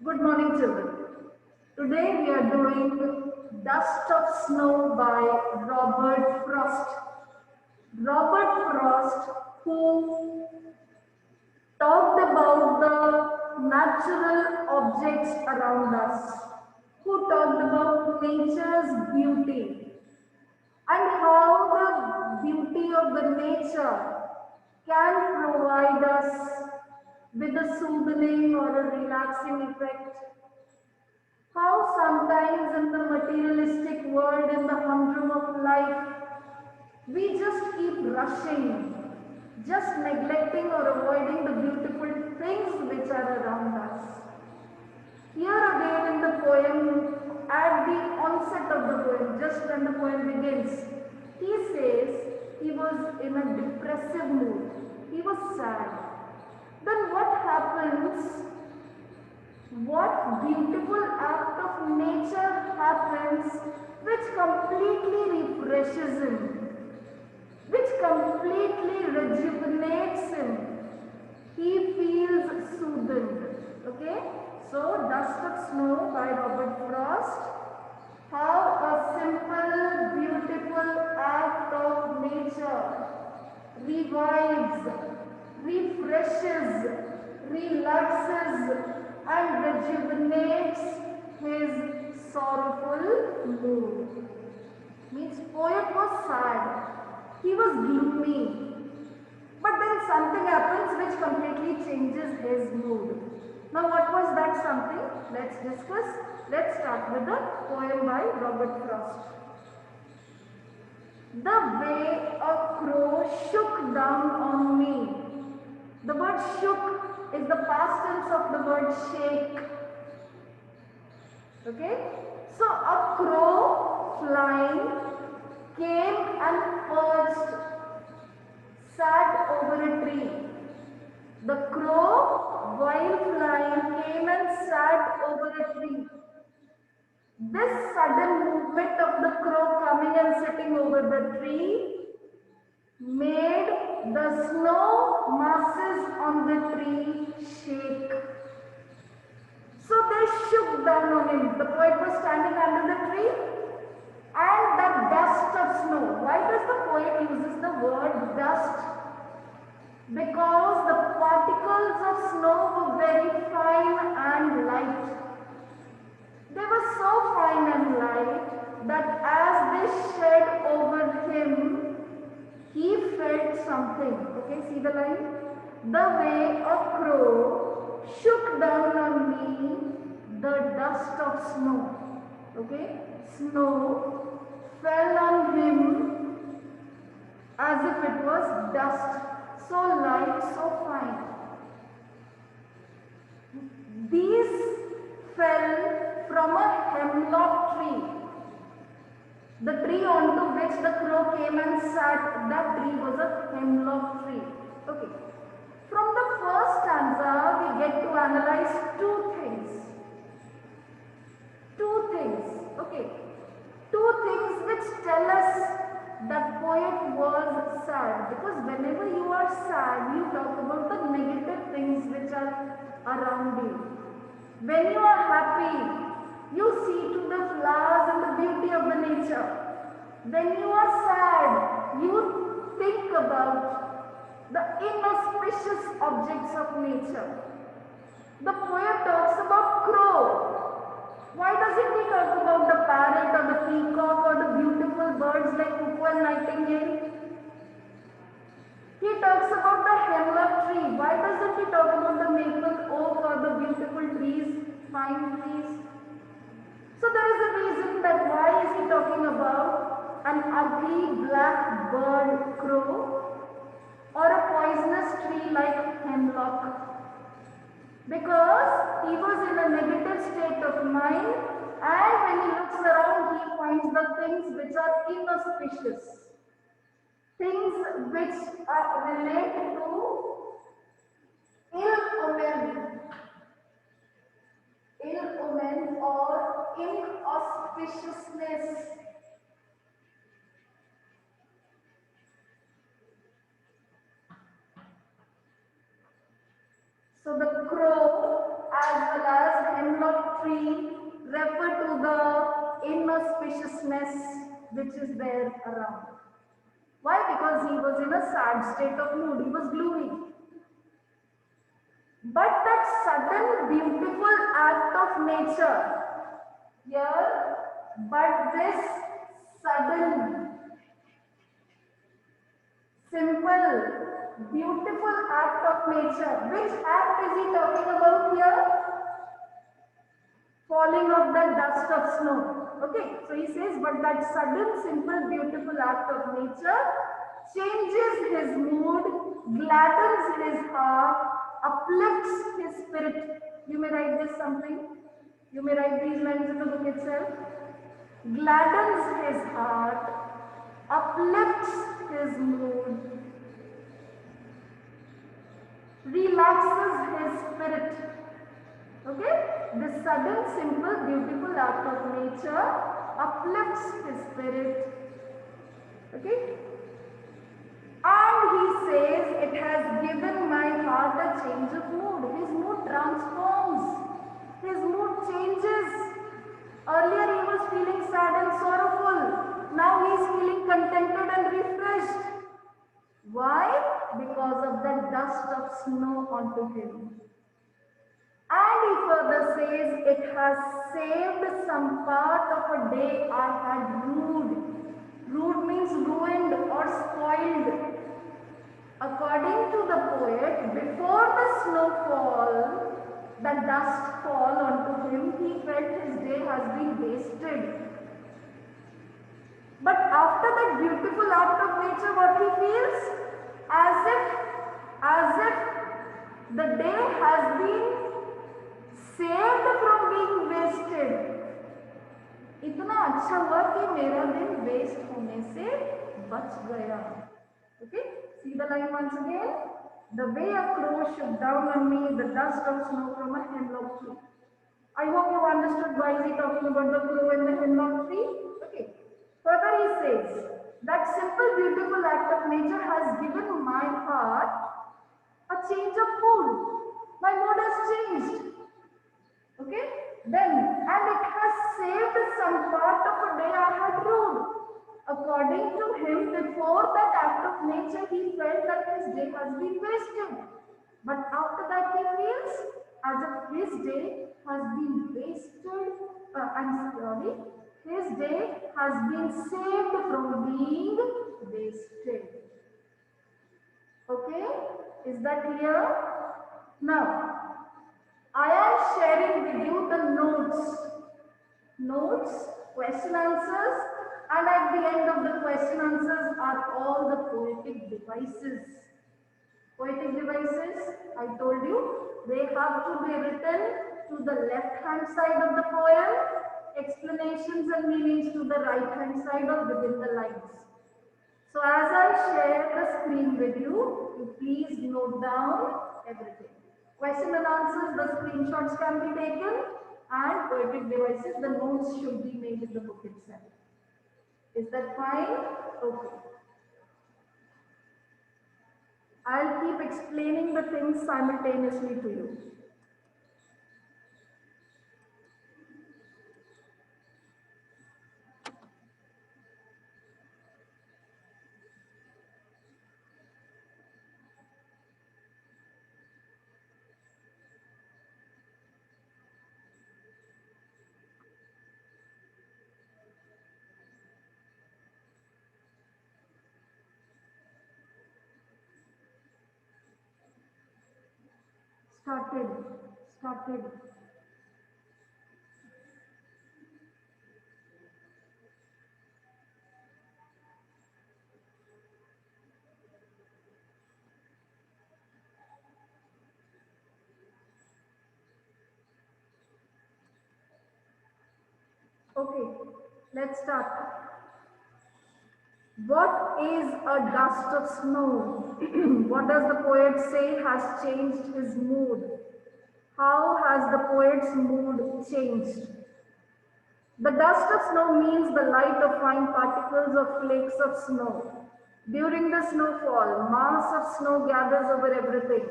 Good morning, children. Today we are doing Dust of Snow by Robert Frost. Robert Frost, who talked about the natural objects around us, who talked about nature's beauty and how the beauty of the nature can provide us with a soothing or a relaxing effect. How sometimes in the materialistic world, in the humdrum of life, we just keep rushing, just neglecting or avoiding the beautiful things which are around us. Here again in the poem, at the onset of the poem, just when the poem begins, he says he was in a depressive mood. He was sad. Then what happens? What beautiful act of nature happens which completely refreshes him, which completely rejuvenates him. He feels soothed. Okay? So, Dust of Snow by Robert Frost. How a simple, beautiful act of nature revives, refreshes, relaxes, and rejuvenates his sorrowful mood. Means poet was sad, he was gloomy, but then something happens which completely changes his mood. Now what was that something? Let's discuss. Let's start with the poem by Robert Frost. The way a crow shook down on me. The word shook is the past tense of the word shake. Okay? So a crow flying came and perched, sat over a tree. The crow, while flying, came and sat over a tree. This sudden movement of the crow coming and sitting over the tree made the snow masses on the tree shake. So they shook down on him. The poet was standing under the tree and the dust of snow. Why does the poet uses the word dust? Because the particles of snow were very fine and light. They were so fine and light that as they shed over him, he felt something. Okay, see the line? The way a crow shook down on me the dust of snow. Okay, snow fell on him as if it was dust, so light, so fine. These fell from a hemlock tree. The tree onto which the crow came and sat, that tree was a hemlock tree. Okay. From the first stanza, we get to analyze two things. Two things. Okay. Two things which tell us that poet was sad. Because whenever you are sad, you talk about the negative things which are around you. When you are happy, you see to the flowers and the beauty of the nature. When you are sad, you think about the inauspicious objects of nature. The poet talks about crow. Why doesn't he talk about the parrot or the peacock or the beautiful birds like cuckoo and nightingale? He talks about the hemlock tree. Why doesn't he talk about the maple oak or the beautiful trees, pine trees? So there is a reason that why is he talking about an ugly black bird crow or a poisonous tree like hemlock? Because he was in a negative state of mind, and when he looks around he finds the things which are inauspicious. Things which are related to ill omen, or inauspiciousness. So the crow as well as refer to the inauspiciousness which is there around. Why? Because he was in a sad state of mood, he was gloomy. But that sudden beautiful act of nature, here, but this sudden, simple, beautiful act of nature, which act is he talking about here? Falling of the dust of snow. Okay, so he says, but that sudden, simple, beautiful act of nature changes his mood, gladdens his heart, uplifts his spirit. You may write this something. You may write these lines in the book itself. Gladdens his heart, uplifts his mood, relaxes his spirit. Okay? This sudden, simple, beautiful act of nature uplifts his spirit. Okay? And he says, it has given my heart a change of mood. His mood transforms. His mood changes. Earlier he was feeling sad and sorrowful. Now he is feeling contented and refreshed. Why? Because of the dust of snow onto him. And he further says, it has saved some part of a day I had rued. Rued means ruined or spoiled. According to the poet, before the snowfall, the dust fall onto him, he felt his day has been wasted. But after that beautiful act of nature, what he feels? As if the day has been saved from being wasted. इतना अच्छा हुआ कि मेरा दिन waste होने से बच गया. Okay, see the line once again. The way a crow shook down on me the dust of snow from a hemlock tree. I hope you understood why is he talking about the crow and the hemlock tree. Okay. Further he says, that simple beautiful act of nature has given my heart a change of mood. My mood has changed. Okay. Then, and it has saved some part of a day I had rued. According to him, before that act of nature, he felt that his day has been wasted. But after that, he feels as if his day has been wasted. His day has been saved from being wasted. Okay, is that clear? Now, I am sharing with you the notes, question answers, and at the end of the question answers are all the poetic devices. Poetic devices, I told you, they have to be written to the left hand side of the poem, explanations and meanings to the right hand side or within the lines. So as I share the screen with you, you please note down everything. Question and answers, the screenshots can be taken, and poetic devices, the notes should be made in the book itself. Is that fine? Okay. I'll keep explaining the things simultaneously to you. Started. Okay, let's start. What is a dust of snow? What does the poet say has changed his mood? How has the poet's mood changed? The dust of snow means the light of fine particles or flakes of snow. During the snowfall, mass of snow gathers over everything.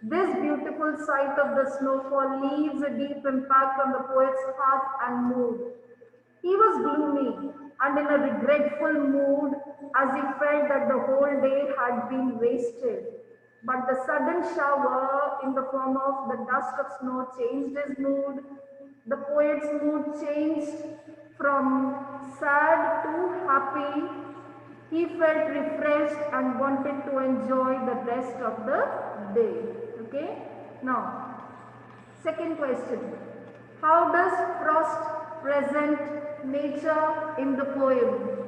This beautiful sight of the snowfall leaves a deep impact on the poet's heart and mood. He was gloomy and in a regretful mood as he felt that the whole day had been wasted. But the sudden shower in the form of the dust of snow changed his mood. The poet's mood changed from sad to happy. He felt refreshed and wanted to enjoy the rest of the day. Okay? Now, second question. How does Frost present nature in the poem?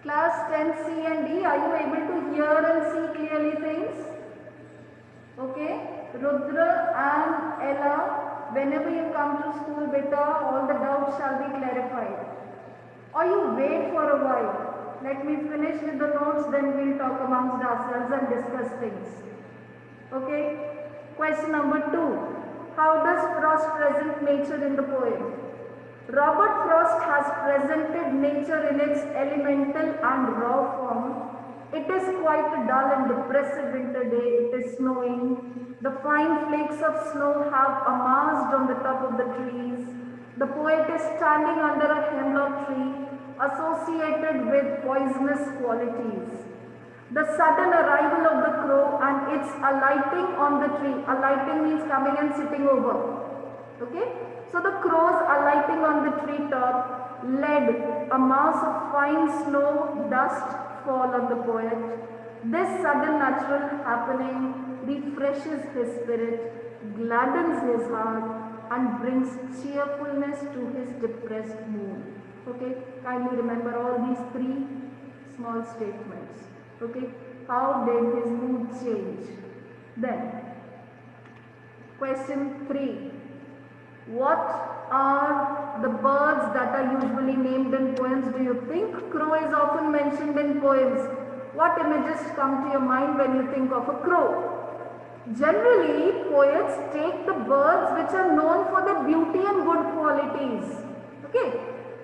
Class 10C and D, are you able to hear and see clearly things? Okay? Rudra and Ella, whenever you come to school, beta, all the doubts shall be clarified. Or you wait for a while. Let me finish with the notes, then we'll talk amongst ourselves and discuss things. Okay? Question number 2. How does Frost present nature in the poem? Robert Frost has presented nature in its elemental and raw form. It is quite a dull and depressive winter day. It is snowing. The fine flakes of snow have amassed on the top of the trees. The poet is standing under a hemlock tree associated with poisonous qualities. The sudden arrival of the crow and its alighting on the tree. Alighting means coming and sitting over. Okay? So the crows alighting on the treetop led a mass of fine snow dust fall on the poet. This sudden natural happening refreshes his spirit, gladdens his heart and brings cheerfulness to his depressed mood. Okay? Kindly remember all these three small statements. Okay? How did his mood change? Then, question 3. What are the birds that are usually named in poems? Do you think crow is often mentioned in poems? What images come to your mind when you think of a crow? Generally, poets take the birds which are known for their beauty and good qualities. Okay,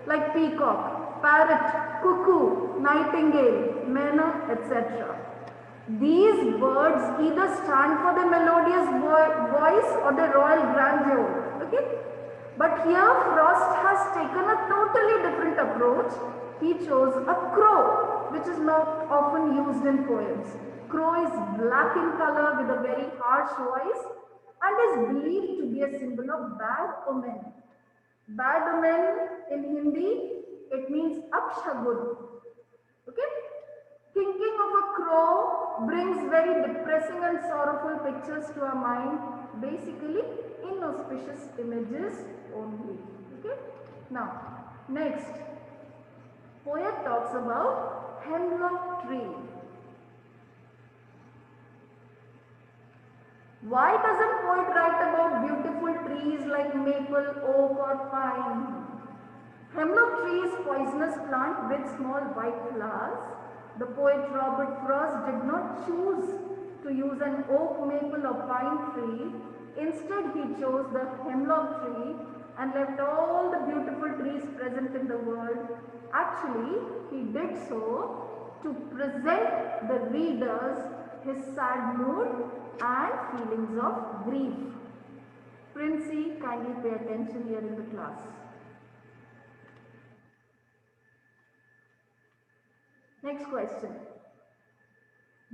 like peacock, parrot, cuckoo, nightingale, myna, etc. These birds either stand for the melodious voice or the royal grandeur. Okay? But here Frost has taken a totally different approach. He chose a crow, which is not often used in poems. Crow is black in color with a very harsh voice and is believed to be a symbol of bad omen. Bad omen in Hindi, it means apshagun. Okay? Thinking of a crow brings very depressing and sorrowful pictures to our mind. Basically, inauspicious images only. Okay? Now, next, poet talks about hemlock tree. Why doesn't poet write about beautiful trees like maple, oak or pine? Hemlock tree is poisonous plant with small white flowers. The poet Robert Frost did not choose to use an oak, maple or pine tree. Instead, he chose the hemlock tree and left all the beautiful trees present in the world. Actually, he did so to present the readers his sad mood and feelings of grief. Princey, kindly pay attention here in the class. Next question.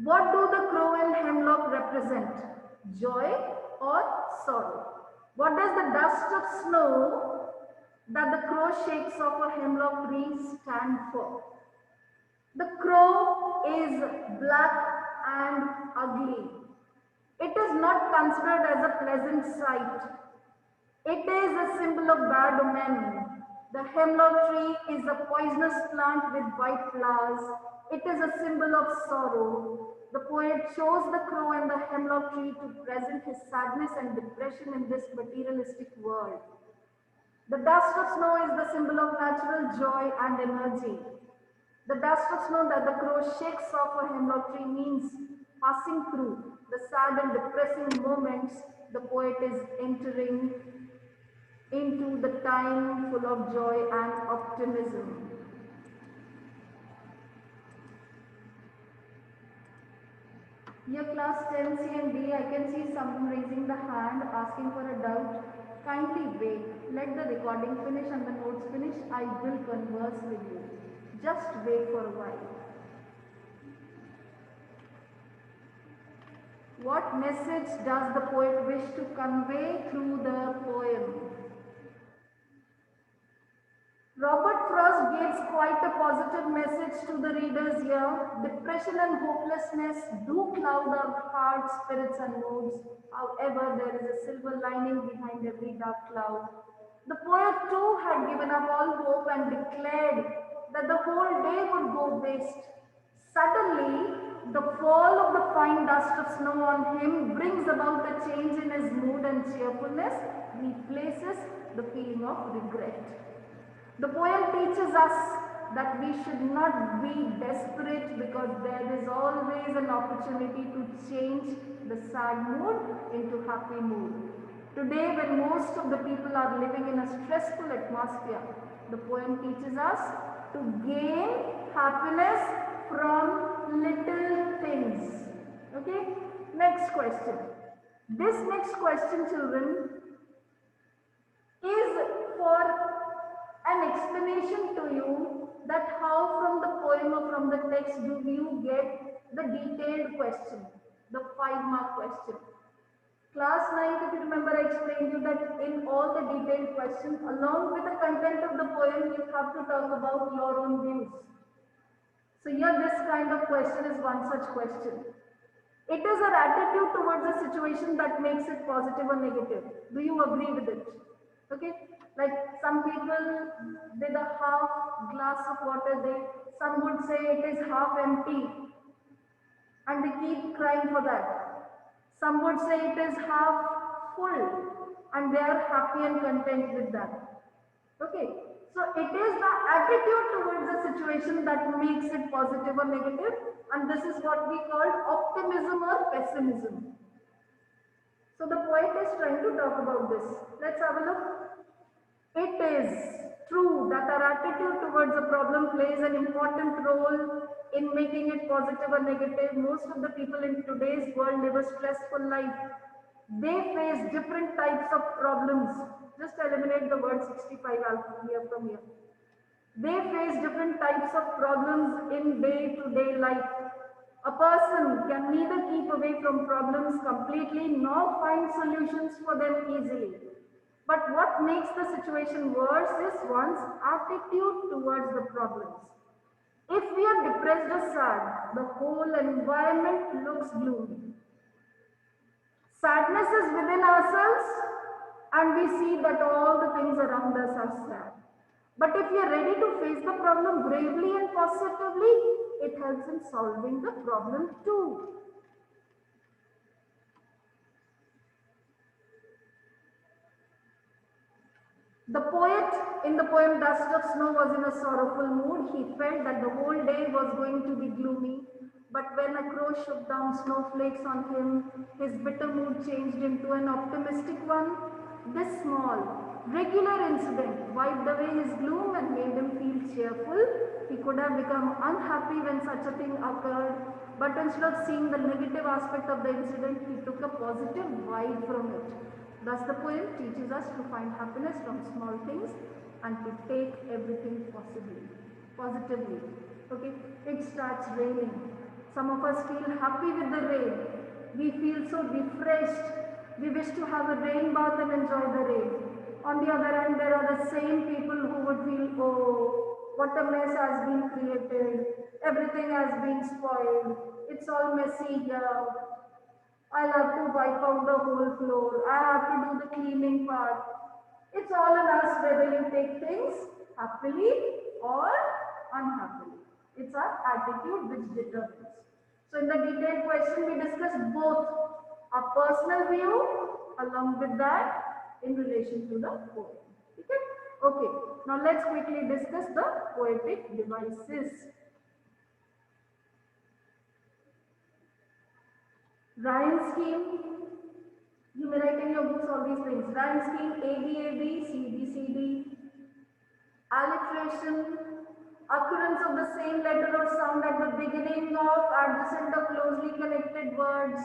What do the crow and hemlock represent? Joy or sorrow? What does the dust of snow that the crow shakes off a hemlock tree stand for? The crow is black and ugly. It is not considered as a pleasant sight. It is a symbol of bad omen. The hemlock tree is a poisonous plant with white flowers. It is a symbol of sorrow. The poet chose the crow and the hemlock tree to present his sadness and depression in this materialistic world. The dust of snow is the symbol of natural joy and energy. The dust of snow that the crow shakes off a hemlock tree means passing through the sad and depressing moments the poet is entering into the time full of joy and optimism. Your class 10 C and D, I can see someone raising the hand asking for a doubt. Kindly wait. Let the recording finish and the notes finish. I will converse with you. Just wait for a while. What message does the poet wish to convey through the poem? Robert Frost gives quite a positive message to the readers here. Depression and hopelessness do cloud our hearts, spirits and moods. However, there is a silver lining behind every dark cloud. The poet too had given up all hope and declared that the whole day would go waste. Suddenly, the fall of the fine dust of snow on him brings about a change in his mood, and cheerfulness replaces the feeling of regret. The poem teaches us that we should not be desperate because there is always an opportunity to change the sad mood into happy mood. Today, when most of the people are living in a stressful atmosphere, the poem teaches us to gain happiness from little things. Okay? Next question. This next question, children, is for an explanation to you that how from the poem or from the text do you get the detailed question, the 5-mark question. Class 9, if you remember, I explained you that in all the detailed questions, along with the content of the poem, you have to talk about your own views. So here this kind of question is one such question. It is our attitude towards a situation that makes it positive or negative. Do you agree with it? Okay, like some people with a half glass of water, some would say it is half empty and they keep crying for that. Some would say it is half full and they are happy and content with that. Okay, so it is the attitude towards the situation that makes it positive or negative, and this is what we call optimism or pessimism. So the poet is trying to talk about this. Let's have a look. It is true that our attitude towards a problem plays an important role in making it positive or negative. Most of the people in today's world live a stressful life. They face different types of problems. Just eliminate the word 65 here from here. They face different types of problems in day-to-day life. A person can neither keep away from problems completely nor find solutions for them easily. But what makes the situation worse is one's attitude towards the problems. If we are depressed or sad, the whole environment looks gloomy. Sadness is within ourselves and we see that all the things around us are sad. But if we are ready to face the problem bravely and positively, it helps in solving the problem too. The poet in the poem Dust of Snow was in a sorrowful mood. He felt that the whole day was going to be gloomy. But when a crow shook down snowflakes on him, his bitter mood changed into an optimistic one. This small, regular incident wiped away his gloom and made him feel cheerful. He could have become unhappy when such a thing occurred, but instead of seeing the negative aspect of the incident, he took a positive vibe from it. Thus, the poem teaches us to find happiness from small things and to take everything positively. Okay, it starts raining. Some of us feel happy with the rain. We feel so refreshed. We wish to have a rain bath and enjoy the rain. On the other hand, there are the same people who would feel, oh, what a mess has been created. Everything has been spoiled. It's all messy here. I'll have to wipe out the whole floor. I have to do the cleaning part. It's all on us whether you take things happily or unhappily. It's our attitude which determines. So in the detailed question, we discussed both our personal view along with that in relation to the poem. Okay? Okay. Now let's quickly discuss the poetic devices. Rhyme scheme, you may write in your books all these things. Rhyme scheme, A, B, A, B, C, B, C, D. Alliteration, occurrence of the same letter or sound at the beginning of adjacent or closely connected words.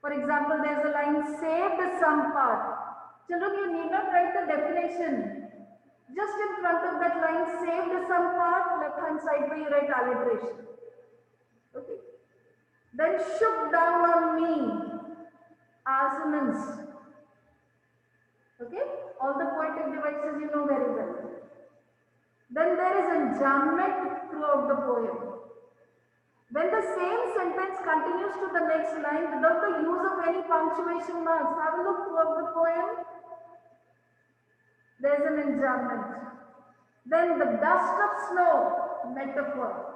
For example, there's a line saved some part. Children, you need not write the definition. Just in front of that line saved some part, left hand side where you write alliteration. Okay. Then shook down on me. Assonance. Okay. All the poetic devices you know very well. Then there is enjambment throughout the poem. When the same sentence continues to the next line without the use of any punctuation marks, have a look throughout the poem. There is an enjambment. Then the dust of snow, metaphor.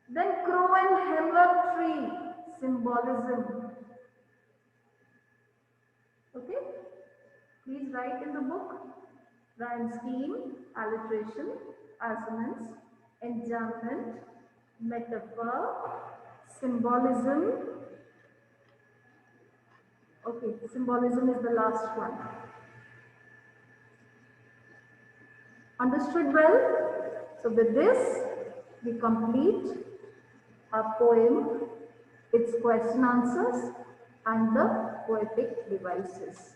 Then crow and hemlock tree, symbolism. Okay? Please write in the book. Rhyme scheme, alliteration, assonance, enjambment, metaphor, symbolism. Okay, symbolism is the last one. Understood well? So with this, we complete our poem, its question answers and the poetic devices.